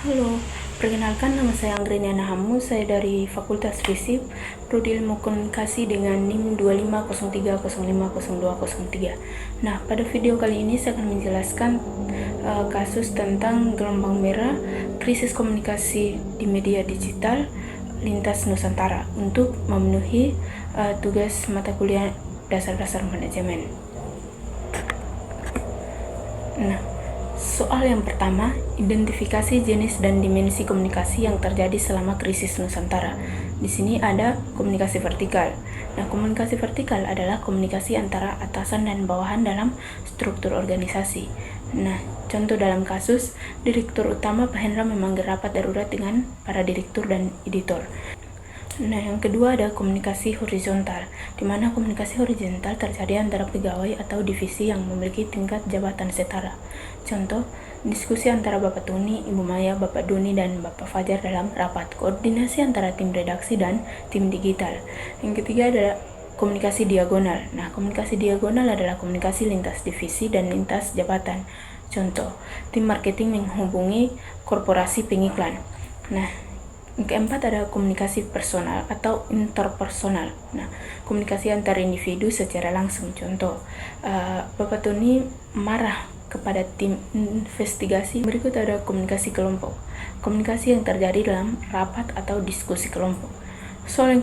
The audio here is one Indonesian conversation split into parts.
Halo, perkenalkan nama saya Anggreniana Hamu, saya dari Fakultas Fisip, Prodi Ilmu Komunikasi dengan NIM 2503050203. Nah, pada video kali ini saya akan menjelaskan kasus tentang gelombang merah, krisis komunikasi di media digital, lintas Nusantara untuk memenuhi tugas mata kuliah dasar-dasar manajemen. Nah, soal yang pertama, identifikasi jenis dan dimensi komunikasi yang terjadi selama krisis Nusantara. Di sini ada komunikasi vertikal. Nah, komunikasi vertikal adalah komunikasi antara atasan dan bawahan dalam struktur organisasi. Nah, contoh dalam kasus, Direktur Utama Pak Hendra memanggil rapat darurat dengan para direktur dan editor. Nah, yang kedua ada komunikasi horizontal, di mana komunikasi horizontal terjadi antara pegawai atau divisi yang memiliki tingkat jabatan setara. Contoh, diskusi antara Bapak Tuni, Ibu Maya, Bapak Doni, dan Bapak Fajar dalam rapat, koordinasi antara tim redaksi dan tim digital. Yang ketiga adalah komunikasi diagonal. Nah, komunikasi diagonal adalah komunikasi lintas divisi dan lintas jabatan. Contoh, tim marketing menghubungi korporasi pengiklan. Nah, yang keempat ada komunikasi personal atau interpersonal. Nah, komunikasi antar individu secara langsung. Contoh, Bapak Tony marah kepada tim investigasi. Berikut ada komunikasi kelompok. Komunikasi yang terjadi dalam rapat atau diskusi kelompok. Soal yang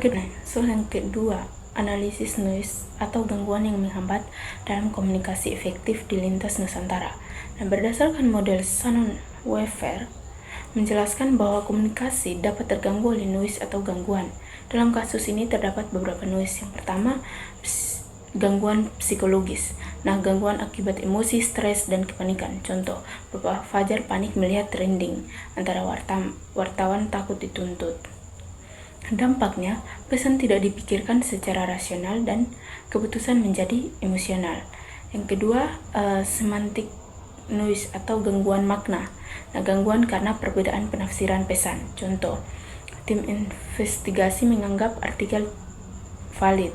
kedua, analisis noise atau gangguan yang menghambat dalam komunikasi efektif di lintas Nusantara. Nah, berdasarkan model Shannon-Weaver, menjelaskan bahwa komunikasi dapat terganggu oleh noise atau gangguan. Dalam kasus ini terdapat beberapa noise. Yang pertama, gangguan psikologis. Nah, gangguan akibat emosi, stres, dan kepanikan. Contoh, Bapak Fajar panik melihat trending, antara wartawan takut dituntut. Dampaknya, pesan tidak dipikirkan secara rasional dan keputusan menjadi emosional. Yang kedua, semantik noise atau gangguan makna. Nah, gangguan karena perbedaan penafsiran pesan. Contoh, tim investigasi menganggap artikel valid.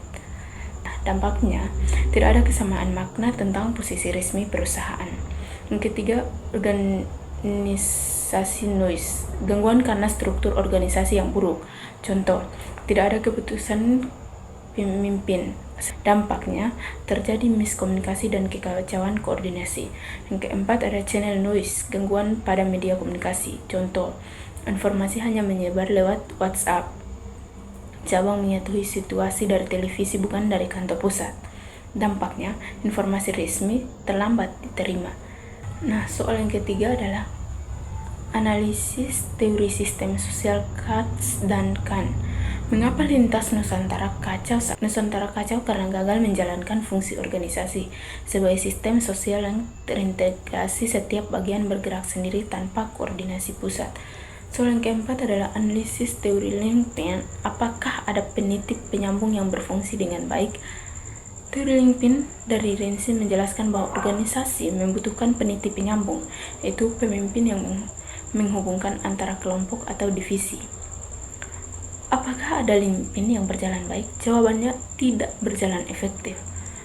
Nah, dampaknya tidak ada kesamaan makna tentang posisi resmi perusahaan. Yang ketiga, organisasi noise, gangguan karena struktur organisasi yang buruk. Contoh, tidak ada keputusan pemimpin. Dampaknya terjadi miskomunikasi dan kekacauan koordinasi. Yang keempat ada channel noise, gangguan pada media komunikasi. Contoh, informasi hanya menyebar lewat WhatsApp. Cabang menyetujui situasi dari televisi bukan dari kantor pusat. Dampaknya, informasi resmi terlambat diterima. Nah, soal yang ketiga adalah analisis teori sistem sosial Katz dan Kahn. Mengapa lintas Nusantara kacau? Nusantara kacau karena gagal menjalankan fungsi organisasi sebagai sistem sosial yang terintegrasi, setiap bagian bergerak sendiri tanpa koordinasi pusat. Soal yang keempat adalah analisis teori Linpin. Apakah ada penitip penyambung yang berfungsi dengan baik? Teori Linpin dari Renzi menjelaskan bahwa organisasi membutuhkan penitip penyambung, yaitu pemimpin yang menghubungkan antara kelompok atau divisi. Apakah ada Linpin yang berjalan baik? Jawabannya tidak berjalan efektif.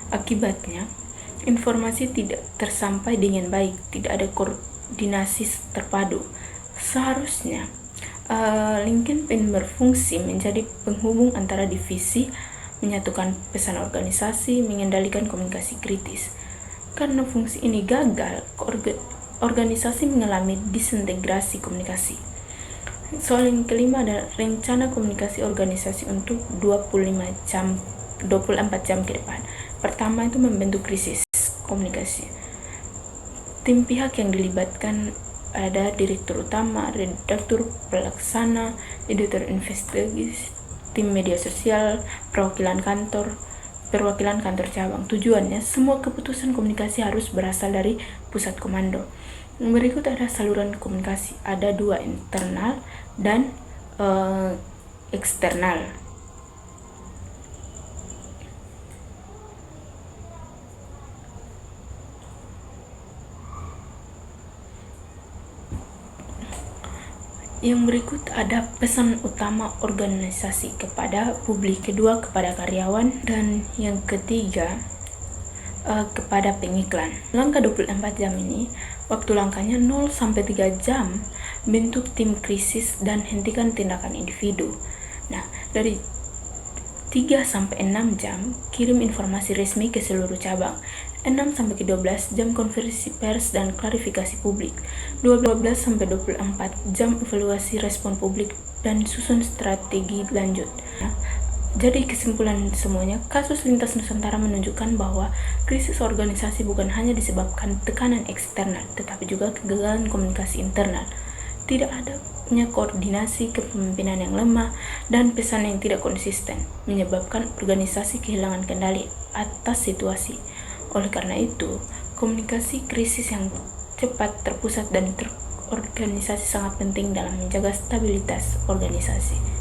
Akibatnya, informasi tidak tersampai dengan baik, tidak ada koordinasi terpadu. Seharusnya, Linpin berfungsi menjadi penghubung antara divisi, menyatukan pesan organisasi, mengendalikan komunikasi kritis. Karena fungsi ini gagal, organisasi mengalami disintegrasi komunikasi. Soal yang kelima adalah rencana komunikasi organisasi untuk 24 jam ke depan. Pertama itu membentuk krisis komunikasi. Tim pihak yang dilibatkan ada direktur utama, redaktur pelaksana, editor investigasi, tim media sosial, perwakilan kantor cabang. Tujuannya, semua keputusan komunikasi harus berasal dari pusat komando. Berikut ada saluran komunikasi, ada dua, internal dan eksternal. Yang berikut ada pesan utama organisasi kepada publik, kedua kepada karyawan, dan yang ketiga kepada pengiklan. Langkah 24 jam ini, waktu langkahnya 0-3 jam bentuk tim krisis, dan hentikan tindakan individu. Nah, dari 3-6 jam kirim informasi resmi ke seluruh cabang, 6-12 jam konferensi pers dan klarifikasi publik, 12-24 jam evaluasi respon publik dan susun strategi lanjut. Jadi kesimpulan semuanya, kasus Lintas Nusantara menunjukkan bahwa krisis organisasi bukan hanya disebabkan tekanan eksternal, tetapi juga kegagalan komunikasi internal. Tidak adanya koordinasi kepemimpinan yang lemah dan pesan yang tidak konsisten menyebabkan organisasi kehilangan kendali atas situasi. Oleh karena itu, komunikasi krisis yang cepat, terpusat, dan terorganisasi sangat penting dalam menjaga stabilitas organisasi.